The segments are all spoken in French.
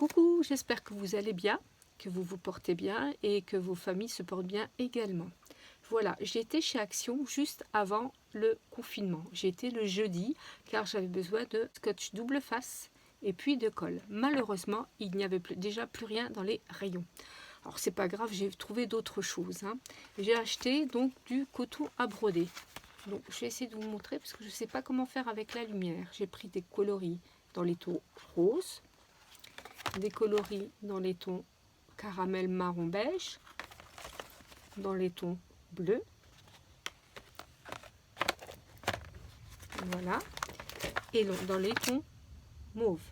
Coucou, j'espère que vous allez bien, que vous vous portez bien et que vos familles se portent bien également. Voilà, j'ai été chez Action juste avant le confinement. J'ai été le jeudi car j'avais besoin de scotch double face et puis de colle. Malheureusement, il n'y avait déjà plus rien dans les rayons. Alors c'est pas grave, j'ai trouvé d'autres choses. J'ai acheté donc du coton à broder. Donc je vais essayer de vous montrer parce que je ne sais pas comment faire avec la lumière. J'ai pris des coloris dans les tons roses, des coloris dans les tons caramel marron beige, dans les tons bleus, voilà, et dans les tons mauve,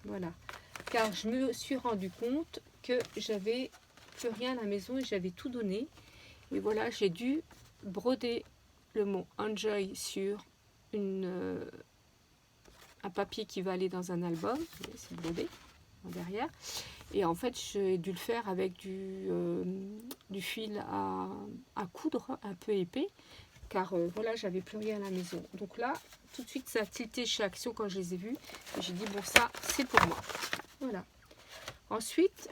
voilà, car je me suis rendu compte que j'avais plus rien à la maison et j'avais tout donné, et voilà, j'ai dû broder le mot enjoy sur un papier qui va aller dans un album, c'est brodé derrière. Et en fait, j'ai dû le faire avec du fil à coudre un peu épais, car voilà, j'avais plus rien à la maison. Donc là, tout de suite, ça a tilté chez Action quand je les ai vus. Et j'ai dit, bon, ça, c'est pour moi. Voilà. Ensuite,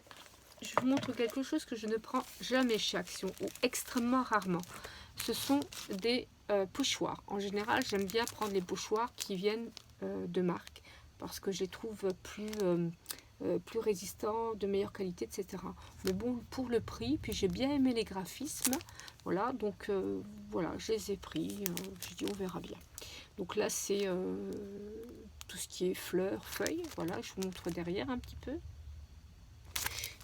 je vous montre quelque chose que je ne prends jamais chez Action, ou extrêmement rarement. Ce sont des pochoirs. En général, j'aime bien prendre les pochoirs qui viennent de marque, parce que je les trouve plus résistants, de meilleure qualité, etc. Mais bon, pour le prix, puis j'ai bien aimé les graphismes, voilà, donc voilà, je les ai pris, j'ai dit on verra bien. Donc là, c'est tout ce qui est fleurs, feuilles, voilà, je vous montre derrière un petit peu.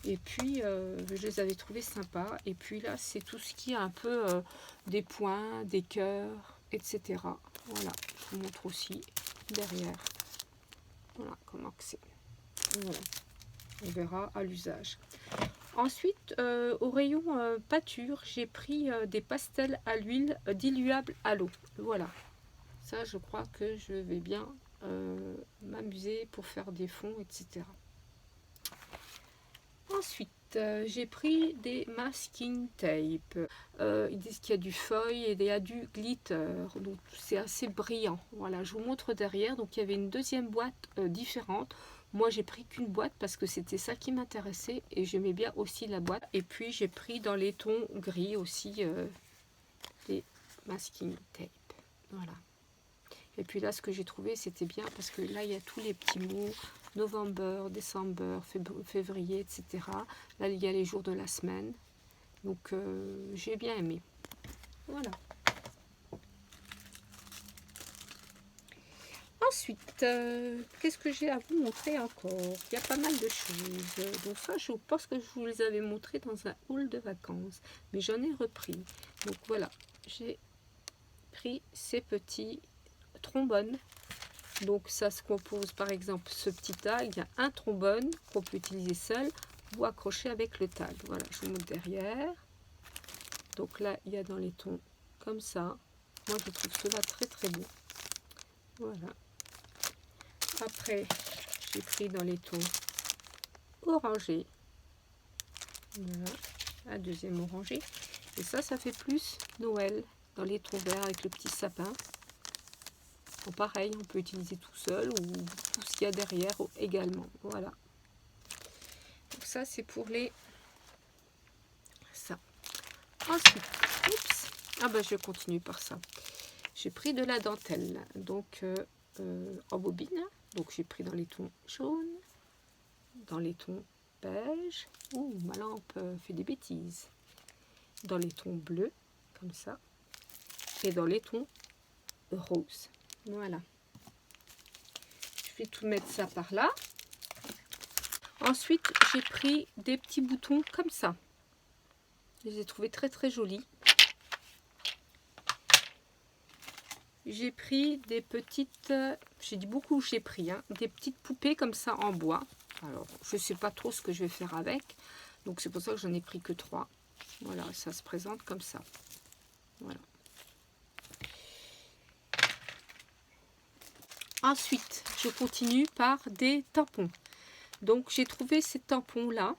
Et puis, je les avais trouvés sympas. Et puis là, c'est tout ce qui est un peu des points, des cœurs, etc. Voilà, je vous montre aussi derrière. Voilà comment que c'est. Voilà. On verra à l'usage. Ensuite, au rayon pâture, j'ai pris des pastels à l'huile diluable à l'eau. Voilà. Ça, je crois que je vais bien m'amuser pour faire des fonds, etc. Ensuite, j'ai pris des masking tape. Ils disent qu'il y a du feuille et il y a du glitter. Donc, c'est assez brillant. Voilà, je vous montre derrière. Donc, il y avait une deuxième boîte différente. Moi, j'ai pris qu'une boîte parce que c'était ça qui m'intéressait et j'aimais bien aussi la boîte. Et puis, j'ai pris dans les tons gris aussi les masking tape. Voilà. Et puis là, ce que j'ai trouvé, c'était bien parce que là, il y a tous les petits mots, novembre, décembre, février, etc. Là, il y a les jours de la semaine. Donc, j'ai bien aimé. Voilà. Ensuite, qu'est-ce que j'ai à vous montrer encore? Il y a pas mal de choses. Donc ça, je pense que je vous les avais montrés dans un haul de vacances. Mais j'en ai repris. Donc voilà, j'ai pris ces petits trombones. Donc ça se compose par exemple ce petit tag, il y a un trombone qu'on peut utiliser seul ou accrocher avec le tag. Voilà, je vous montre derrière. Donc là, il y a dans les tons comme ça. Moi, je trouve cela très très beau. Voilà. Après, j'ai pris dans les tons orangés. Voilà, un deuxième orangé. Et ça fait plus Noël dans les tons verts avec le petit sapin. Bon, pareil, on peut utiliser tout seul ou tout ce qu'il y a derrière également. Voilà. Donc ça, c'est pour les... ça. Ensuite, oups, ah ben je continue par ça. J'ai pris de la dentelle, donc en bobine. Donc j'ai pris dans les tons jaunes, dans les tons beige. Ouh, ma lampe fait des bêtises. Dans les tons bleus, comme ça. Et dans les tons roses. Voilà. Je vais tout mettre ça par là. Ensuite, j'ai pris des petits boutons comme ça. Je les ai trouvés très très jolis. J'ai pris des petites, j'ai dit beaucoup j'ai pris, hein, des petites poupées comme ça en bois. Alors, je ne sais pas trop ce que je vais faire avec. Donc, c'est pour ça que j'en ai pris que 3. Voilà, ça se présente comme ça. Voilà. Ensuite, je continue par des tampons. Donc, j'ai trouvé ces tampons-là.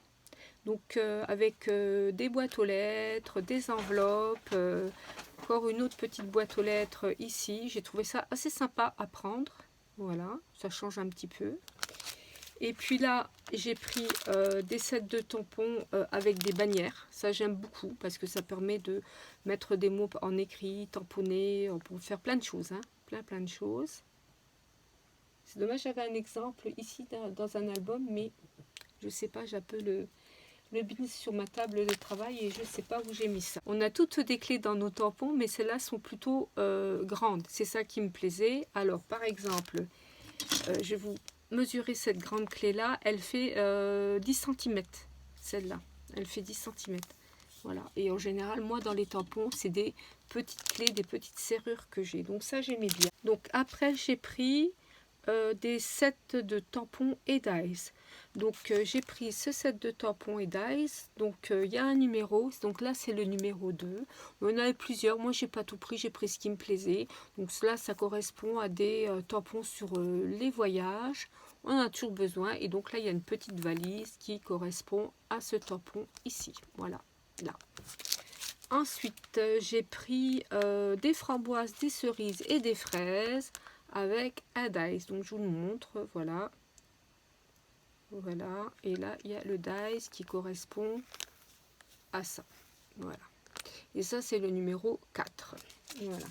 Donc, avec des boîtes aux lettres, des enveloppes, encore une autre petite boîte aux lettres ici. J'ai trouvé ça assez sympa à prendre. Voilà, ça change un petit peu. Et puis là, j'ai pris des sets de tampons avec des bannières. Ça, j'aime beaucoup parce que ça permet de mettre des mots en écrit, tamponner. On peut faire plein de choses, hein. Plein de choses. C'est dommage, j'avais un exemple ici dans un album, mais je sais pas, j'ai un peu le bin sur ma table de travail et je sais pas où j'ai mis ça. On a toutes des clés dans nos tampons, mais celles-là sont plutôt grandes. C'est ça qui me plaisait. Alors, par exemple, je vais vous mesurer cette grande clé-là. Elle fait 10 cm, celle-là. Elle fait 10 cm. Voilà. Et en général, moi, dans les tampons, c'est des petites clés, des petites serrures que j'ai. Donc ça, j'aimais bien. Donc après, j'ai pris des sets de tampons et d'Ice. Donc j'ai pris ce set de tampons et d'Ice. Donc il y a un numéro. Donc là, c'est le numéro 2. On en avait plusieurs. Moi, j'ai pas tout pris. J'ai pris ce qui me plaisait. Donc cela, ça correspond à des tampons sur les voyages. On en a toujours besoin. Et donc là, il y a une petite valise qui correspond à ce tampon ici. Voilà. Là. Ensuite, j'ai pris des framboises, des cerises et des fraises avec un dice. Donc, je vous le montre. Voilà. Voilà. Et là, il y a le dice qui correspond à ça. Voilà. Et ça, c'est le numéro 4. Voilà.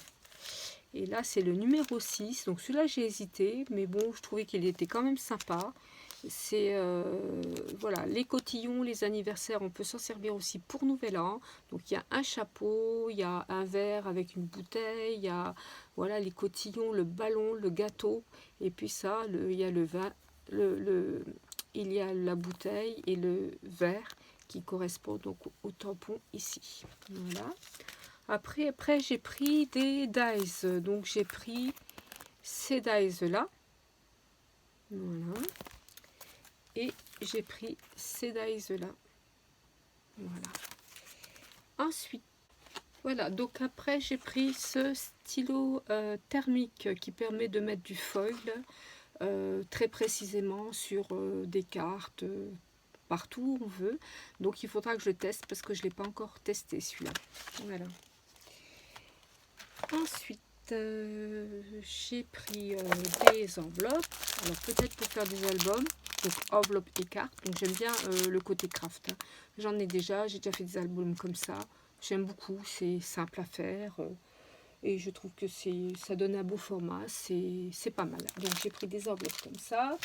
Et là, c'est le numéro 6. Donc, celui-là, j'ai hésité. Mais bon, je trouvais qu'il était quand même sympa. C'est voilà, les cotillons, les anniversaires, on peut s'en servir aussi pour Nouvel An. Donc il y a un chapeau, il y a un verre avec une bouteille, il y a voilà les cotillons, le ballon, le gâteau, et puis ça, il y a le vin, il y a la bouteille et le verre qui correspond donc au tampon ici. Voilà. Après j'ai pris des dies, donc j'ai pris ces dies là. Voilà. Et j'ai pris ces dies là. Voilà. Ensuite, voilà. Donc après, j'ai pris ce stylo thermique qui permet de mettre du foil très précisément sur des cartes, partout où on veut. Donc il faudra que je teste parce que je ne l'ai pas encore testé celui-là. Voilà. Ensuite, j'ai pris des enveloppes. Alors peut-être pour faire des albums. Donc enveloppe et carte. Donc j'aime bien le côté craft. Hein. J'en ai déjà fait des albums comme ça. J'aime beaucoup, c'est simple à faire. Et je trouve que ça donne un beau format. C'est pas mal. Donc j'ai pris des enveloppes comme ça.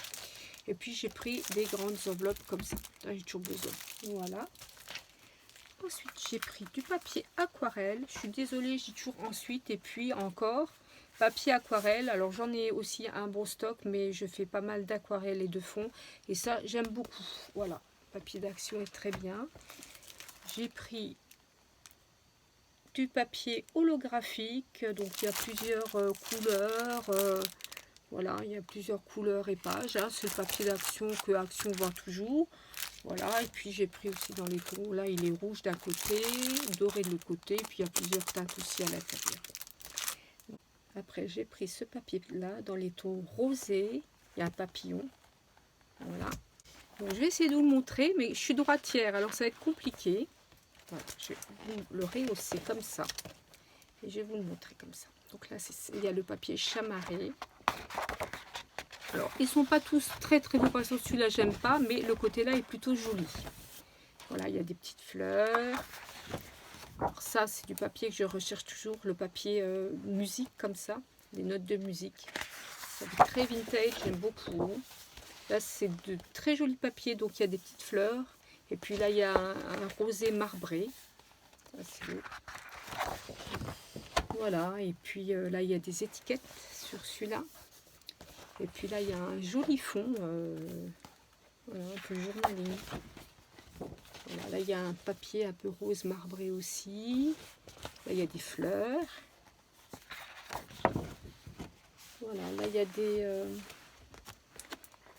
Et puis j'ai pris des grandes enveloppes comme ça. J'ai toujours besoin. Voilà. Ensuite j'ai pris du papier aquarelle. Je suis désolée, j'ai toujours ensuite et puis encore. Papier aquarelle, alors j'en ai aussi un bon stock, mais je fais pas mal d'aquarelle et de fond. Et ça, j'aime beaucoup. Voilà, papier d'action est très bien. J'ai pris du papier holographique, donc il y a plusieurs couleurs. Voilà, il y a plusieurs couleurs et pages. Hein. C'est le papier d'action que Action vend toujours. Voilà, et puis j'ai pris aussi dans les tons. Là, il est rouge d'un côté, doré de l'autre côté, et puis il y a plusieurs teintes aussi à l'intérieur. Après, j'ai pris ce papier-là dans les tons rosés. Il y a un papillon. Voilà. Donc, je vais essayer de vous le montrer, mais je suis droitière, alors ça va être compliqué. Voilà, je vais vous le rehausser comme ça. Et je vais vous le montrer comme ça. Donc là, il y a le papier chamarré. Alors, ils ne sont pas tous très très beaux. Par exemple, celui-là, j'aime pas, mais le côté-là est plutôt joli. Voilà, il y a des petites fleurs. Alors ça, c'est du papier que je recherche toujours, le papier musique comme ça, des notes de musique. C'est très vintage, j'aime beaucoup. Là, c'est de très jolis papiers, donc il y a des petites fleurs. Et puis là, il y a un rosé marbré. Ça, c'est beau. Voilà, et puis là, il y a des étiquettes sur celui-là. Et puis là, il y a un joli fond, voilà, un peu journaling. Voilà, là, il y a un papier un peu rose marbré aussi. Là, il y a des fleurs. Voilà, là, il y a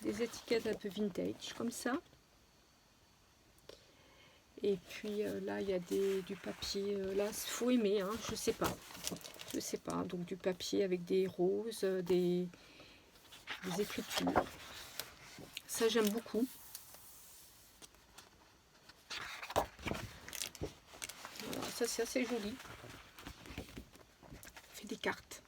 des étiquettes un peu vintage, comme ça. Et puis là, il y a du papier. Là, il faut aimer, hein, je sais pas. Je sais pas. Donc, du papier avec des roses, des écritures. Ça, j'aime beaucoup. Voilà, ça, c'est assez joli. Fait des cartes.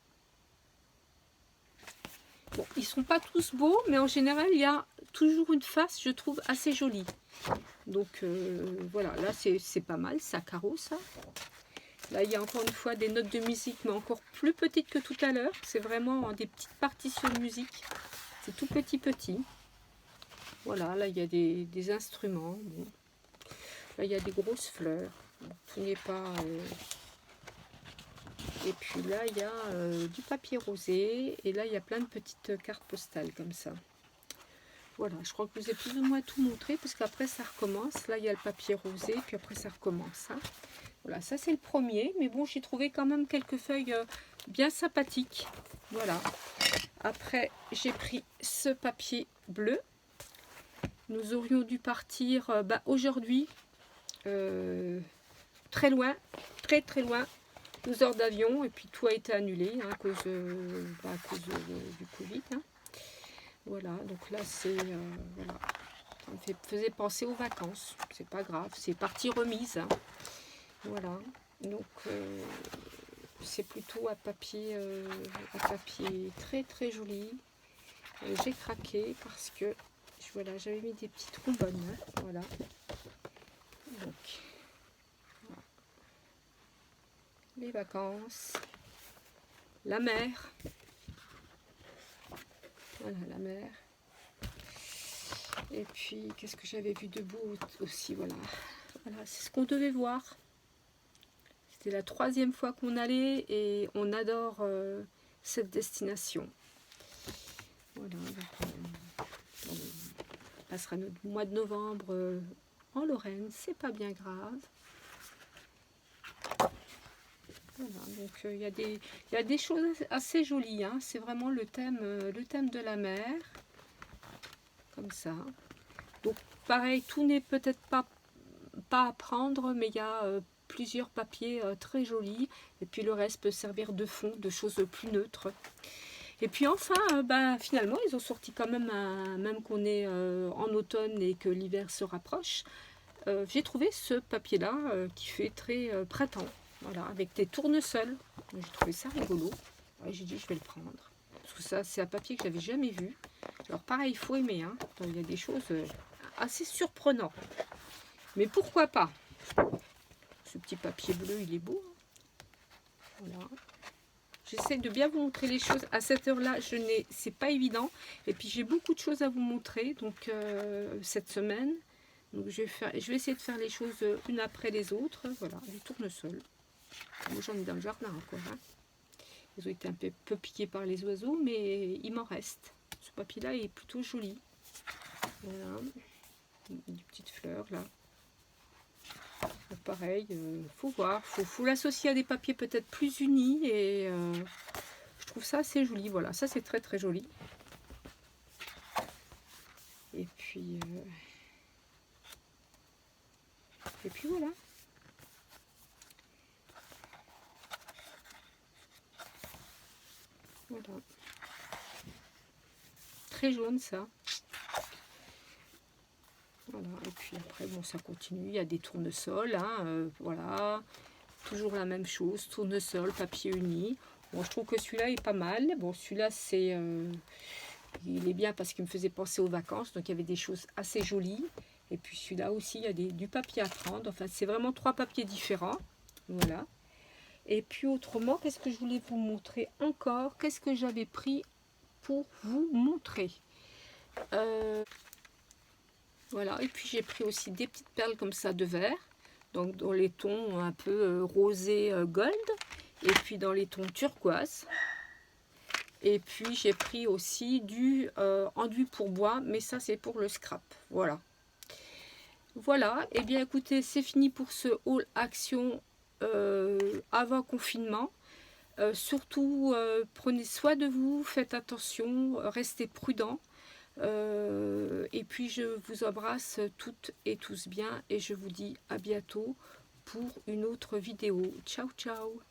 Bon, ils sont pas tous beaux, mais en général, il y a toujours une face, je trouve, assez jolie. Donc voilà, là c'est pas mal, ça carreau ça. Là il y a encore une fois des notes de musique, mais encore plus petites que tout à l'heure. C'est vraiment des petites partitions de musique. C'est tout petit. Voilà, là il y a des instruments. Bon. Là il y a des grosses fleurs. Bon, tout n'est pas... Et puis là il y a du papier rosé. Et là il y a plein de petites cartes postales comme ça. Voilà, je crois que je vous ai plus ou moins tout montré, parce qu'après ça recommence. Là il y a le papier rosé, puis après ça recommence. Hein. Voilà, ça c'est le premier, mais bon, j'ai trouvé quand même quelques feuilles bien sympathiques. Voilà. Après, j'ai pris ce papier bleu. Nous aurions dû partir aujourd'hui, très loin, très loin, 12 heures d'avion, et puis tout a été annulé hein, à cause du Covid. Hein. Voilà, donc là c'est voilà, ça me faisait penser aux vacances. C'est pas grave, c'est partie remise. Hein. Voilà, donc c'est plutôt un papier très joli. J'ai craqué parce que voilà, j'avais mis des petites trombonnes. Hein, voilà. Donc voilà. Les vacances, la mer. Voilà la mer. Et puis qu'est-ce que j'avais vu debout aussi, voilà. Voilà, c'est ce qu'on devait voir. C'était la 3e fois qu'on allait et on adore cette destination. Voilà, donc, on passera notre mois de novembre en Lorraine, c'est pas bien grave. Voilà, donc il y a des choses assez jolies, hein. C'est vraiment le thème de la mer, comme ça. Donc pareil, tout n'est peut-être pas à prendre, mais il y a plusieurs papiers très jolis, et puis le reste peut servir de fond, de choses plus neutres. Et puis enfin, finalement, ils ont sorti quand même, même qu'on est en automne et que l'hiver se rapproche, j'ai trouvé ce papier-là qui fait très printemps, voilà, avec des tournesols. J'ai trouvé ça rigolo. Ouais, j'ai dit, je vais le prendre. Parce que ça, c'est un papier que j'avais jamais vu. Alors pareil, il faut aimer, hein. Il y a des choses assez surprenantes. Mais pourquoi pas? Ce petit papier bleu, il est beau. Hein. Voilà. J'essaie de bien vous montrer les choses. À cette heure-là, c'est pas évident. Et puis j'ai beaucoup de choses à vous montrer donc cette semaine. Donc je vais essayer de faire les choses une après les autres. Voilà, du tournesol. Moi j'en ai dans le jardin encore. Hein. Ils ont été un peu piqués par les oiseaux, mais il m'en reste. Ce papier-là est plutôt joli. Voilà, des petites fleurs là. Donc pareil, faut voir, faut l'associer à des papiers peut-être plus unis et je trouve ça assez joli. Voilà, ça c'est très joli. Et puis voilà. Voilà. Très jaune ça. Voilà, et puis après, bon, ça continue, il y a des tournesols, hein, voilà, toujours la même chose, tournesol, papier uni. Bon, je trouve que celui-là est pas mal. Bon, celui-là, il est bien parce qu'il me faisait penser aux vacances, donc il y avait des choses assez jolies. Et puis celui-là aussi, il y a du papier à prendre. Enfin, c'est vraiment 3 papiers différents. Voilà. Et puis autrement, qu'est-ce que je voulais vous montrer encore? Qu'est-ce que j'avais pris pour vous montrer? Voilà, et puis j'ai pris aussi des petites perles comme ça de verre, donc dans les tons un peu rosé gold, et puis dans les tons turquoise. Et puis j'ai pris aussi du enduit pour bois, mais ça c'est pour le scrap. Voilà. Voilà, et bien écoutez, c'est fini pour ce haul action avant confinement. Surtout, prenez soin de vous, faites attention, restez prudents. Et puis je vous embrasse toutes et tous bien et je vous dis à bientôt pour une autre vidéo. Ciao ciao.